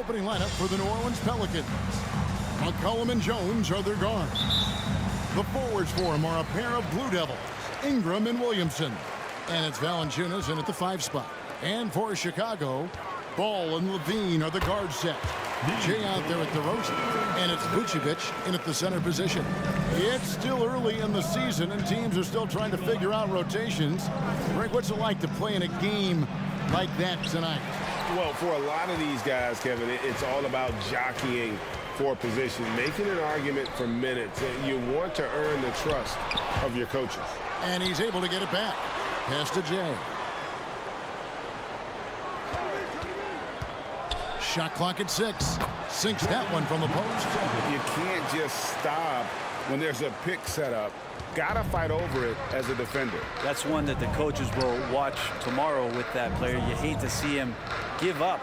opening lineup for the New Orleans Pelicans. McCollum and Jones are their guards. The forwards for him are a pair of Blue Devils, Ingram and Williamson. And it's Valanciunas in at the 5 spot. And for Chicago, Ball and Levine are the guard set. Jay out there at DeRozan. And it's Vucevic in at the center position. It's still early in the season, and teams are still trying to figure out rotations. Greg, what's it like to play in a game like that tonight? Well, for a lot of these guys, Kevin, it's all about jockeying for position, making an argument for minutes. You want to earn the trust of your coaches. And he's able to get it back. Pass to Jay. Shot clock at 6. Sinks that one from the post. You can't just stop when there's a pick set up. Gotta fight over it as a defender. That's one that the coaches will watch tomorrow with that player. You hate to see him give up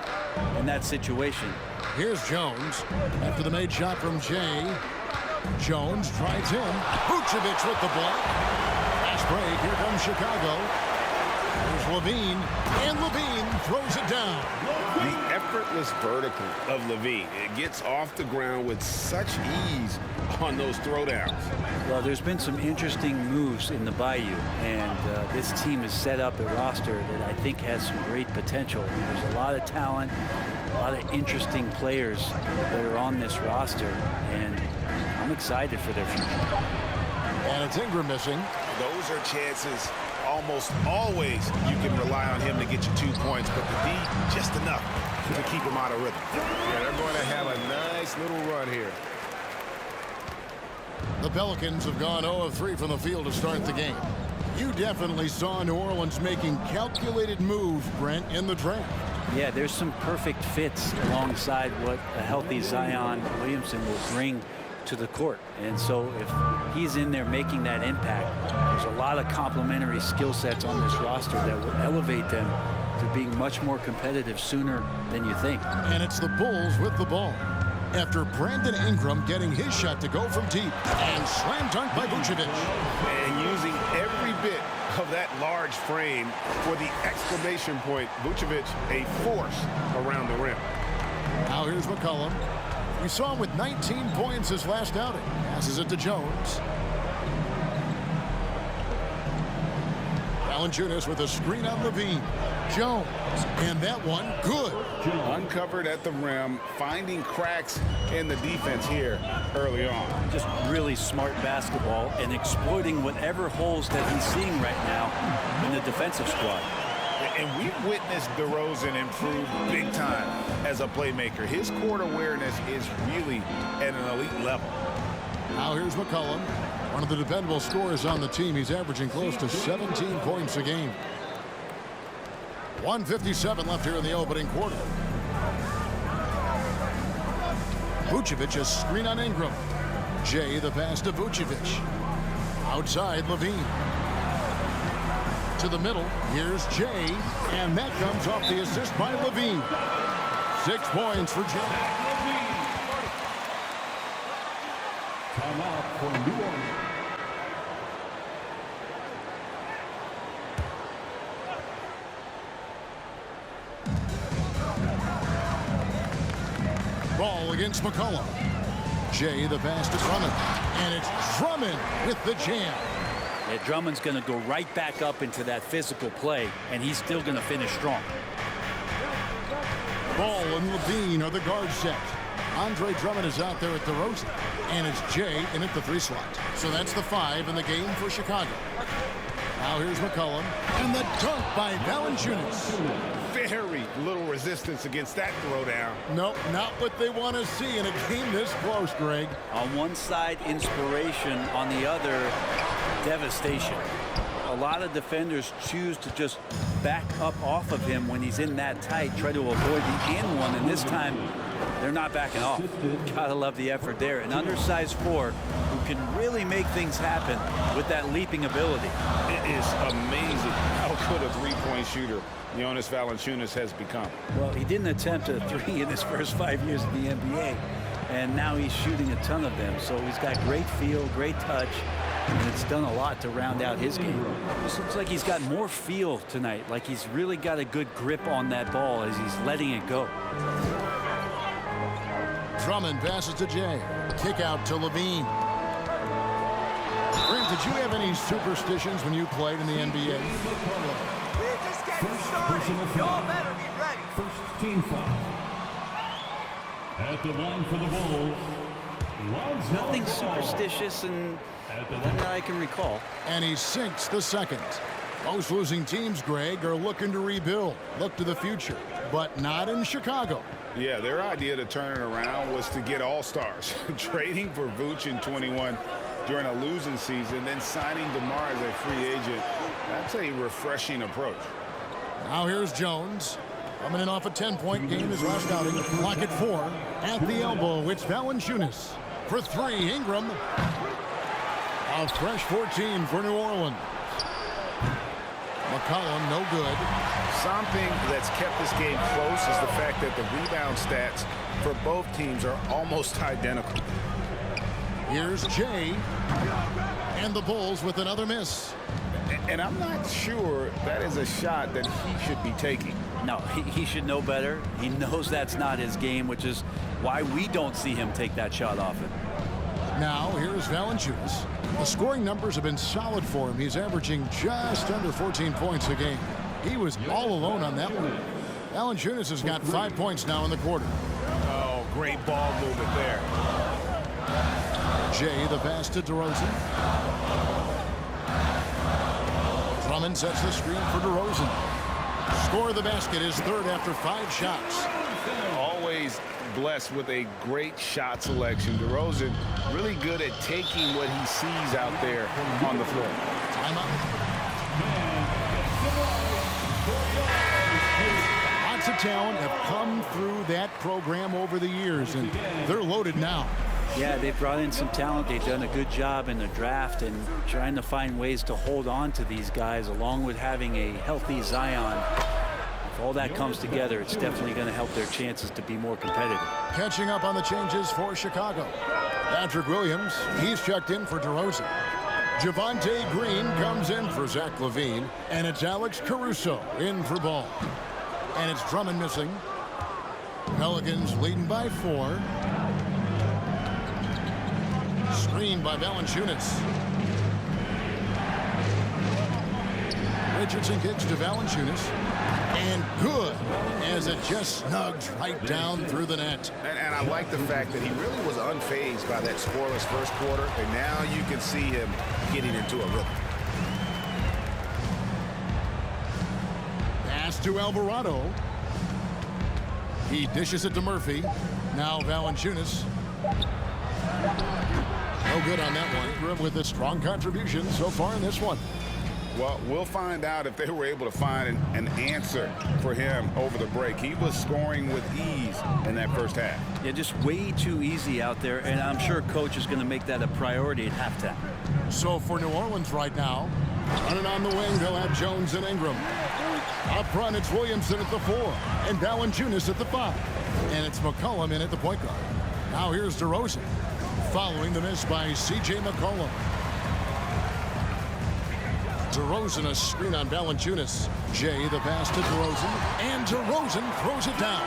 in that situation. Here's Jones after the made shot from Jay. Jones drives in. Vucevic with the block. Fast break. Here comes Chicago. Here's Levine. And Levine throws it down. The effortless vertical of Levine. It gets off the ground with such ease on those throwdowns. Well, there's been some interesting moves in the Bayou, and this team has set up a roster that I think has some great potential. There's a lot of talent, a lot of interesting players that are on this roster, and I'm excited for their future. And it's Ingram missing. Those are chances almost always you can rely on him to get you 2 points, but the D just enough to keep him out of rhythm. Yeah, they're going to have a nice little run here. The Pelicans have gone 0 of 3 from the field to start the game. You definitely saw New Orleans making calculated moves, Brent, in the draft. Yeah, there's some perfect fits alongside what a healthy Zion Williamson will bring to the court. And so if he's in there making that impact, there's a lot of complementary skill sets on this roster that will elevate them to being much more competitive sooner than you think. And it's the Bulls with the ball after Brandon Ingram getting his shot to go from deep, and slam dunk by Vucevic. And using every bit of that large frame for the exclamation point. Vucevic, a force around the rim. Now here's McCollum. We saw him with 19 points his last outing. Passes it to Jones. Valanciunas with a screen on Levine. Jones, and that one good. Uncovered at the rim, finding cracks in the defense here early on. Just really smart basketball and exploiting whatever holes that he's seeing right now in the defensive squad. And we've witnessed DeRozan improve big time as a playmaker. His court awareness is really at an elite level. Now here's McCollum, one of the dependable scorers on the team. He's averaging close to 17 points a game. 1:57 left here in the opening quarter. Vucevic a screen on Ingram. Jay the pass to Vucevic. Outside Levine. To the middle, here's Jay, and that comes off the assist by Levine. 6 points for Jay. Time out for New Orleans. Ball against McCollum. Jay the pass to Drummond, and it's Drummond with the jam. Yeah, Drummond's going to go right back up into that physical play, and he's still going to finish strong. Ball and Levine are the guard set. Andre Drummond is out there at DeRozan, and it's Jay in at the 3 slot. So that's the 5 in the game for Chicago. Now here's McCollum, and the dunk by Valanciunas. Very little resistance against that throwdown. Nope, not what they want to see in a game this close, Greg. On one side, inspiration. On the other, devastation. A lot of defenders choose to just back up off of him when he's in that tight, try to avoid the and-one, and this time they're not backing off. Gotta love the effort there. An undersized 4 who can really make things happen with that leaping ability. It is amazing how good a three-point shooter Jonas Valanciunas has become. Well, he didn't attempt a 3 in his first 5 years in the NBA, and now he's shooting a ton of them. So he's got great feel, great touch, and it's done a lot to round out his game. This looks like he's got more feel tonight, like he's really got a good grip on that ball as he's letting it go. Drummond passes to Jay. Kick out to Levine. Grant, did you have any superstitions when you played in the NBA? We're just getting started. Y'all better be ready. First team foul. At the line for the Bulls. Nothing superstitious and that I can recall. And he sinks the second. Most losing teams, Greg, are looking to rebuild, look to the future, but not in Chicago. Yeah, their idea to turn it around was to get all-stars. Trading for Vooch in 21 during a losing season, then signing DeMar as a free agent. That's a refreshing approach. Now here's Jones. Coming in off a 10-point game his last outing. Clock at 4. At the elbow, it's Valanciunas. For 3, Ingram. A fresh 14 for New Orleans. McCollum, no good. Something that's kept this game close is the fact that the rebound stats for both teams are almost identical. Here's Jay. And the Bulls with another miss. And I'm not sure that is a shot that he should be taking. No, he should know better. He knows that's not his game, which is why we don't see him take that shot often. Now here's Valanciunas. The scoring numbers have been solid for him. He's averaging just under 14 points a game. He was all alone on that one. Valanciunas has got 5 points now in the quarter. Oh, great ball movement there. Jay, the pass to DeRozan. Drummond sets the screen for DeRozan. Score the basket, his third after 5 shots. Always blessed with a great shot selection. DeRozan really good at taking what he sees out there on the floor. Timeout. Lots of talent have come through that program over the years, and they're loaded now. Yeah, they've brought in some talent. They've done a good job in the draft and trying to find ways to hold on to these guys, along with having a healthy Zion. If all that comes together, it's definitely going to help their chances to be more competitive. Catching up on the changes for Chicago. Patrick Williams, he's checked in for DeRozan. Javonte Green comes in for Zach LaVine, and it's Alex Caruso in for Ball. And it's Drummond missing. Pelicans leading by 4. Screen by Valanciunas. Richardson kicks to Valanciunas. And good, as it just snugs right down through the net. And I like the fact that he really was unfazed by that scoreless first quarter, and now you can see him getting into a rhythm. Pass to Alvarado. He dishes it to Murphy. Now Valanciunas. No good on that one. With a strong contribution so far in this one. Well, we'll find out if they were able to find an answer for him over the break. He was scoring with ease in that first half. Yeah, just way too easy out there, and I'm sure coach is going to make that a priority at halftime. So for New Orleans right now, running on the wing, they'll have Jones and Ingram. Up front, it's Williamson at the 4, and Valanciunas at the 5. And it's McCollum in at the point guard. Now here's DeRozan, following the miss by C.J. McCollum. DeRozan a screen on Valanciunas. Jay the pass to DeRozan, and DeRozan throws it down.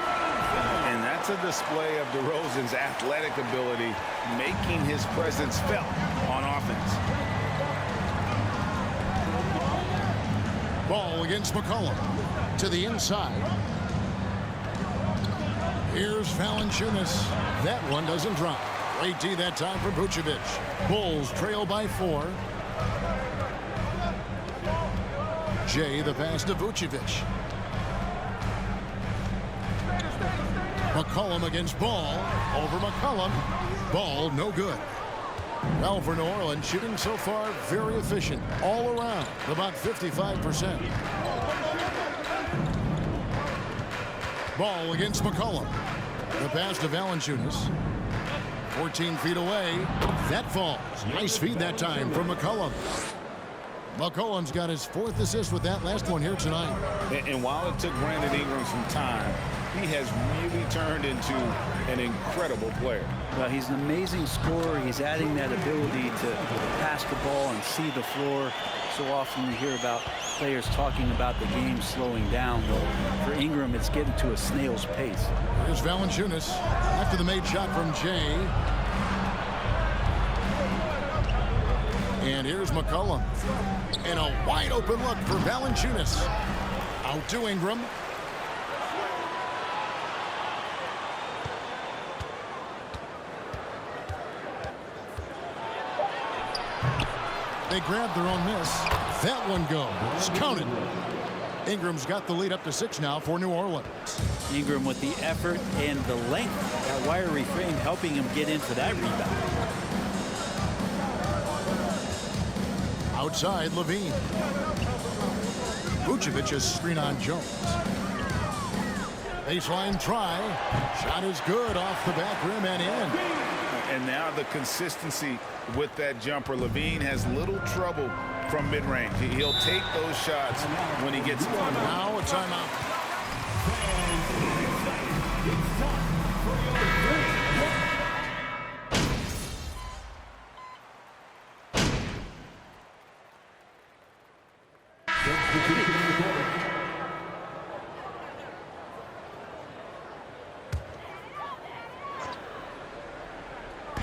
And that's a display of DeRozan's athletic ability, making his presence felt on offense. Ball against McCollum. To the inside. Here's Valanciunas. That one doesn't drop. Great D that time for Vucevic. Bulls trail by 4. Jay the pass to Vucevic. McCollum against Ball. Over McCollum. Ball no good. Well, for New Orleans, shooting so far very efficient all around, about 55%. Ball against McCollum. The pass to Valanciunas. 14 feet away. That falls. Nice feed that time from McCollum. McCollum's got his 4th assist with that last one here tonight. And while it took Brandon Ingram some time, he has really turned into an incredible player. Well, he's an amazing scorer. He's adding that ability to pass the ball and see the floor. So often you hear about players talking about the game slowing down. Well, for Ingram, it's getting to a snail's pace. Here's Valanciunas after the made shot from Jay. And here's McCollum. And a wide open look for Valanciunas. Out to Ingram. They grabbed their own miss. That one goes. Counted. Ingram's got the lead up to 6 now for New Orleans. Ingram with the effort and the length. That wiry frame helping him get in for that rebound. Outside, Levine. Vucevic's screen on Jones. Baseline try. Shot is good off the back rim and in. And now the consistency with that jumper. Levine has little trouble from mid-range. He'll take those shots when he gets it. Now a timeout.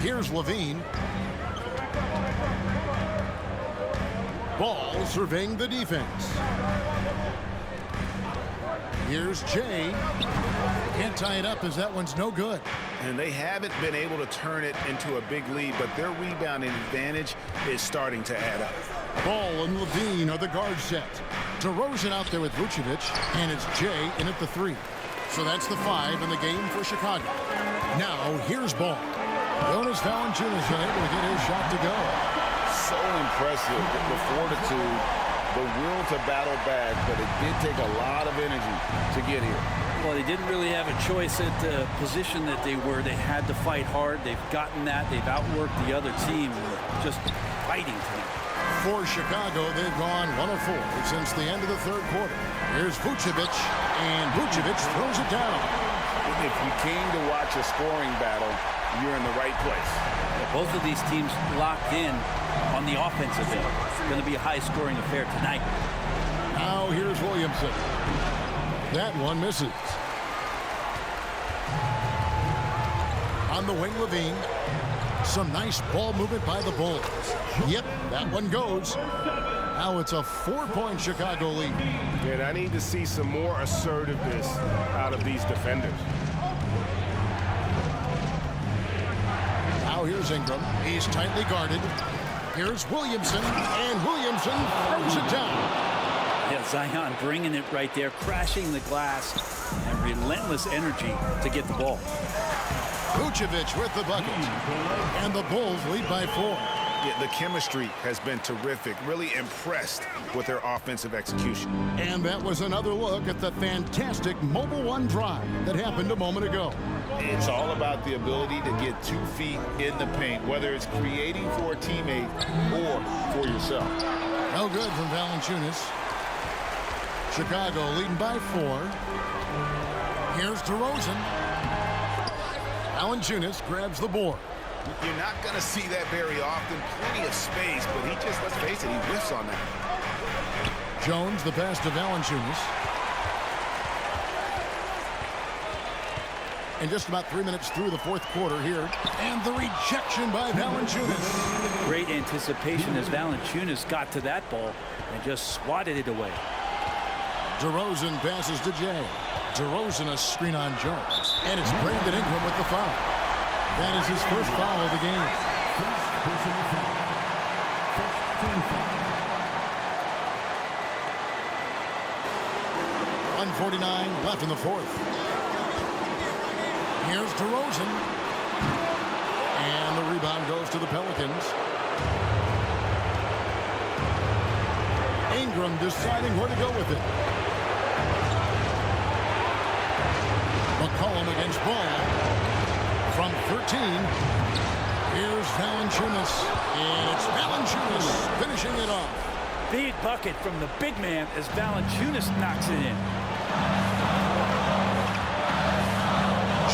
Here's Levine. Ball surveying the defense. Here's Jay. Can't tie it up as that one's no good. And they haven't been able to turn it into a big lead, but their rebounding advantage is starting to add up. Ball and Levine are the guard set. DeRozan out there with Vucevic, and it's Jay in at the 3. So that's the 5 in the game for Chicago. Now here's Ball. Jonas Valanciunas unable to get his shot to go. So impressive, the fortitude, the will to battle back, but it did take a lot of energy to get here. Well, they didn't really have a choice at the position that they were. They had to fight hard. They've gotten that. They've outworked the other team. Just fighting tonight. For Chicago, they've gone 1 of 4 since the end of the 3rd quarter. Here's Vucevic, and Vucevic throws it down. If you came to watch a scoring battle, you're in the right place. Both of these teams locked in on the offensive end. It's going to be a high-scoring affair tonight. Now here's Williamson. That one misses. On the wing, Levine. Some nice ball movement by the Bulls. Yep, that one goes. Now it's a 4-point Chicago lead. And I need to see some more assertiveness out of these defenders. Now here's Ingram. He's tightly guarded. Here's Williamson, and Williamson throws it down. Yeah, Zion bringing it right there, crashing the glass, and relentless energy to get the ball. Vucevic with the bucket. And the Bulls lead by 4. Yeah, the chemistry has been terrific. Really impressed with their offensive execution. And that was another look at the fantastic Mobile One drive that happened a moment ago. It's all about the ability to get 2 feet in the paint, whether it's creating for a teammate or for yourself. No good from Valanciunas. Chicago leading by 4. Here's DeRozan. Valanciunas grabs the board. You're not going to see that very often. Plenty of space, but he just, let's face it, he whiffs on that. Jones, the pass to Valanciunas. And just about 3 minutes through the 4th quarter here. And the rejection by Valanciunas. Great anticipation as Valanciunas got to that ball and just swatted it away. DeRozan passes to Jay. DeRozan a screen on Jones. And it's Brandon Ingram with the foul. That is his first foul of the game. 1:49 left in the 4th. Here's DeRozan. And the rebound goes to the Pelicans. Ingram deciding where to go with it. McCollum against Ball. From 13, here's Valanciunas. And it's Valanciunas finishing it off. Big bucket from the big man as Valanciunas knocks it in.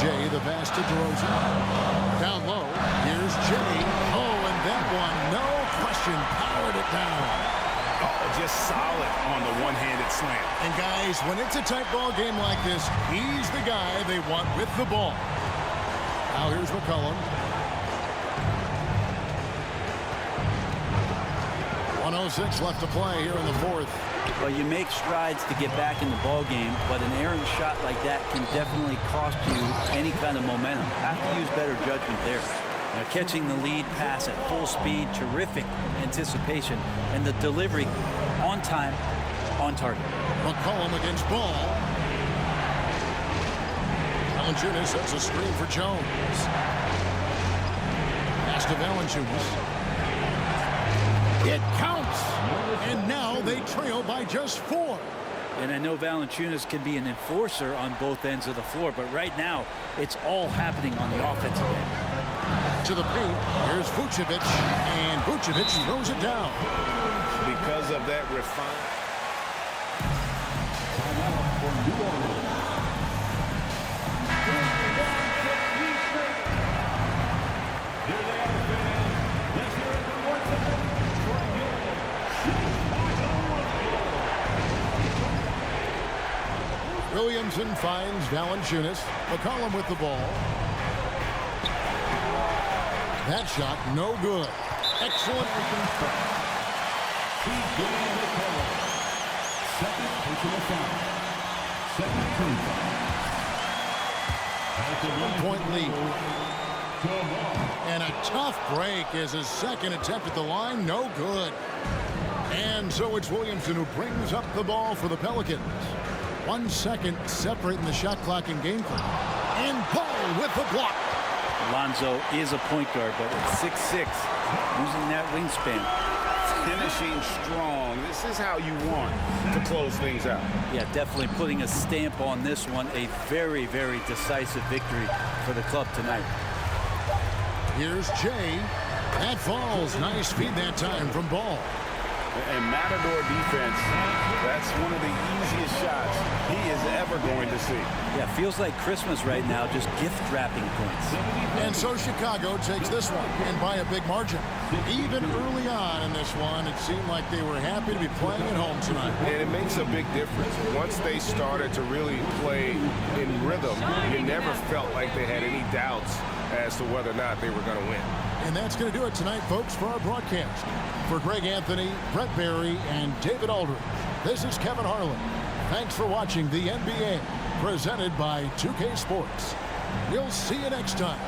Jay, the pass to DeRozan. Down low, here's Jay. Oh, and that one, no question, powered it down. Oh, just solid on the one-handed slam. And guys, when it's a tight ball game like this, he's the guy they want with the ball. Now here's McCollum. 1:06 left to play here in the fourth. Well, you make strides to get back in the ball game, but an errant shot like that can definitely cost you any kind of momentum. Have to use better judgment there. Now, catching the lead pass at full speed, terrific anticipation, and the delivery on time, on target. McCollum against Ball. Valanciunas sets a screen for Jones. Pass to Valanciunas. It counts, and now they trail by just 4. And I know Valanciunas can be an enforcer on both ends of the floor, but right now it's all happening on the offensive end. To the paint, here's Vucevic, and Vucevic throws it down. Because of that refined. Williamson finds Valanciunas. McCollum with the ball. That shot, no good. Excellent. Second personal foul. Second team foul. 1-point lead. And a tough break as his second attempt at the line, no good. And so it's Williamson who brings up the ball for the Pelicans. 1 second separating the shot clock and game clock. And Ball with the block. Lonzo is a point guard, but at 6'6", using that wingspan. Finishing strong. This is how you want to close things out. Yeah, definitely putting a stamp on this one. A very, very decisive victory for the club tonight. Here's Jay. That falls. Nice feed that time from Ball. And Matador defense, that's one of the easiest shots he is ever going to see. Yeah, feels like Christmas right now, just gift wrapping points. And so Chicago takes this one, and by a big margin. Even early on in this one, it seemed like they were happy to be playing at home tonight. And it makes a big difference. Once they started to really play in rhythm, you never felt like they had any doubts as to whether or not they were going to win. And that's going to do it tonight, folks, for our broadcast. For Greg Anthony, Brett Barry, and David Aldridge, this is Kevin Harlan. Thanks for watching the NBA, presented by 2K Sports. We'll see you next time.